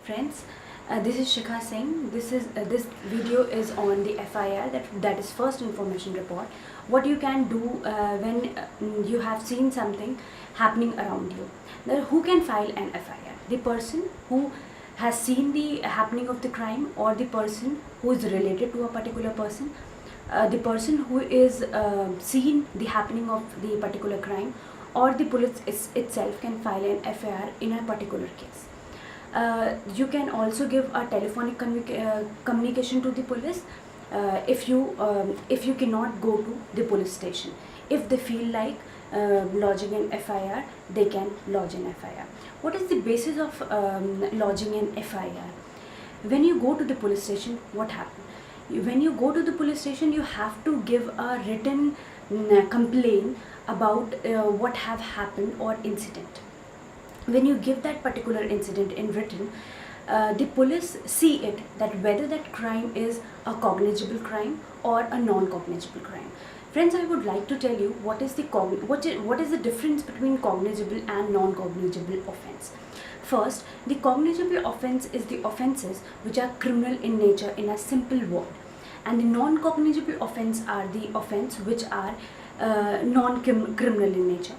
friends. This is Shikha Singh. This video is on the FIR, that is First Information Report. What you can do when you have seen something happening around you. Now, who can file an FIR? The person who has seen the happening of the crime, or the person who is related to a particular person, the person who is seen the happening of the particular crime, or the police itself can file an FIR in a particular case. You can also give a telephonic communication to the police if you cannot go to the police station. If they feel like lodging an FIR, they can lodge an FIR. What is the basis of lodging an FIR? When you go to the police station, what happens? When you go to the police station, you have to give a written complaint about what have happened or incident. When you give that particular incident in written, the police see it, that whether that crime is a cognizable crime or a non-cognizable crime. Friends, I would like to tell you what is the difference between cognizable and non-cognizable offense. First, the cognizable offense is the offenses which are criminal in nature in a simple word, and the non-cognizable offense are the offense which are non-criminal in nature.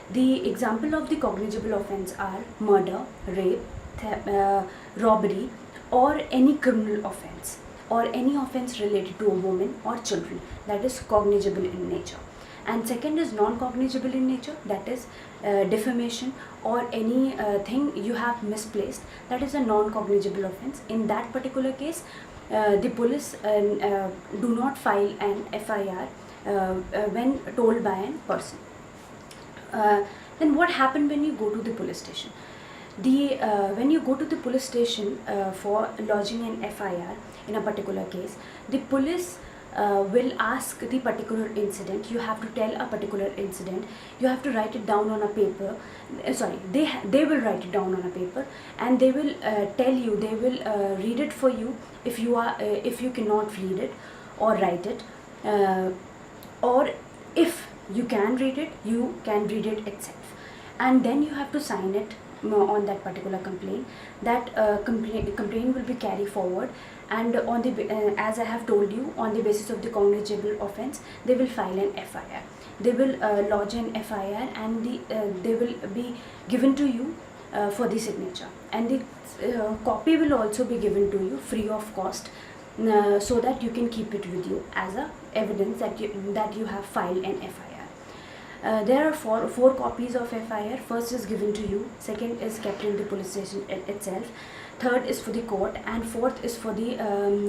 The example of the cognizable offense are murder, rape, robbery, or any criminal offense, or any offense related to a woman or children, that is cognizable in nature. And second is non-cognizable in nature, that is defamation or any thing you have misplaced, that is a non-cognizable offense. In that particular case, the police do not file an FIR when told by a person. Then what happened when you go to the police station? When you go to the police station for lodging an FIR in a particular case, the police will ask the particular incident. You have to tell a particular incident. You have to write it down on a paper. They will write it down on a paper, and they will tell you. They will read it for you if you cannot read it or write it, or if you can read it, you can read it itself, and then you have to sign it on that particular complaint. That complaint will be carried forward, and on the as I have told you, on the basis of the cognizable offense, they will file an FIR. They will lodge an FIR, and they will be given to you for the signature, and the copy will also be given to you free of cost, so that you can keep it with you as a evidence that you have filed an FIR. There are four copies of FIR. First is given to you, second is kept in the police station itself, third is for the court, and fourth is for the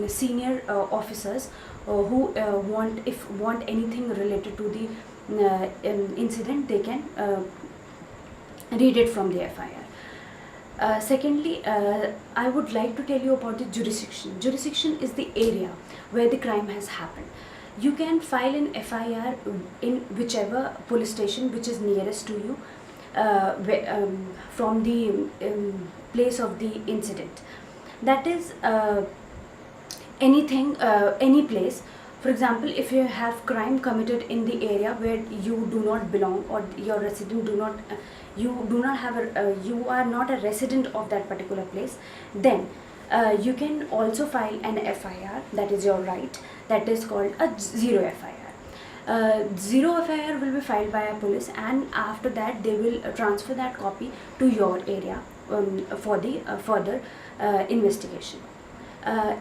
senior officers who want anything related to the incident. They can read it from the FIR. Secondly, I would like to tell you about the jurisdiction. Jurisdiction is the area where the crime has happened. You can file an FIR in whichever police station which is nearest to you from the place of the incident. That is any place. For example, if you have crime committed in the area where you do not belong, or your resident you are not a resident of that particular place, then you can also file an FIR. That is your right. That is called a zero FIR. Zero FIR will be filed by a police, and after that they will transfer that copy to your area for the further investigation.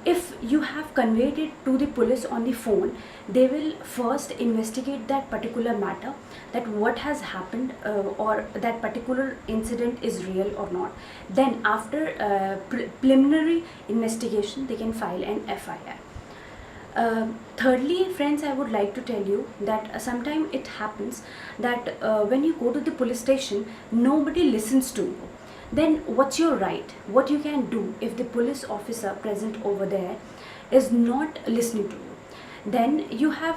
If you have conveyed it to the police on the phone, they will first investigate that particular matter, that what has happened, or that particular incident is real or not. Then after preliminary investigation, they can file an FIR. Thirdly, friends, I would like to tell you that sometimes it happens that when you go to the police station, nobody listens to you. Then what's your right? What you can do if the police officer present over there is not listening to you? Then you have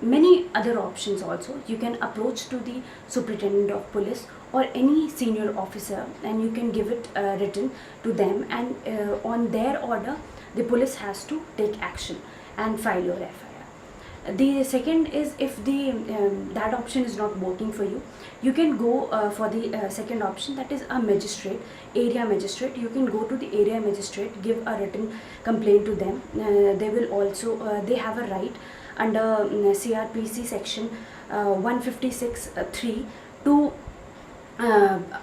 many other options also. You can approach to the superintendent of police or any senior officer, and you can give it written to them, and on their order the police has to take action and file your FIR. The second is, if the that option is not working for you, you can go for the second option, that is a magistrate, area magistrate. You can go to the area magistrate, give a written complaint to them. They will also they have a right under CRPC section 156(3) to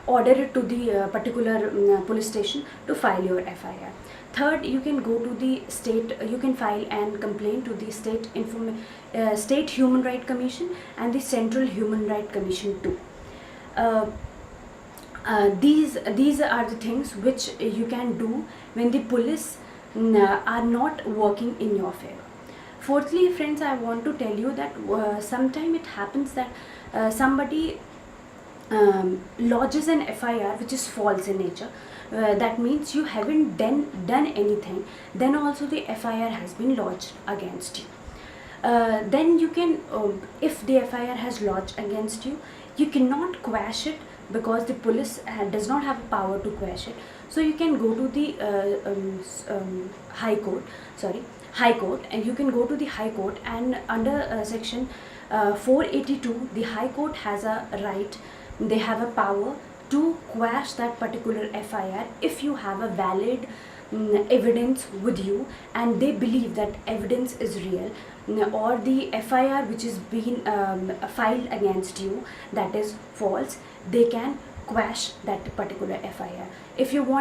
order it to the particular police station to file your FIR. Third, you can go to the state, you can file and complain to the State Human Right Commission and the Central Human Right Commission too. These are the things which you can do when the police are not working in your favor. Fourthly, friends, I want to tell you that sometimes it happens that somebody lodges an FIR which is false in nature. That means you haven't done anything, then also the FIR has been lodged against you. Then you can, if the FIR has lodged against you, you cannot quash it because the police does not have power to quash it. So you can go to the High Court, and you can go to the High Court, and under section 482, the High Court has a right, they have a power to quash that particular FIR if you have a valid evidence with you and they believe that evidence is real, or the FIR which is being filed against you, that is false. They can quash that particular FIR. If you want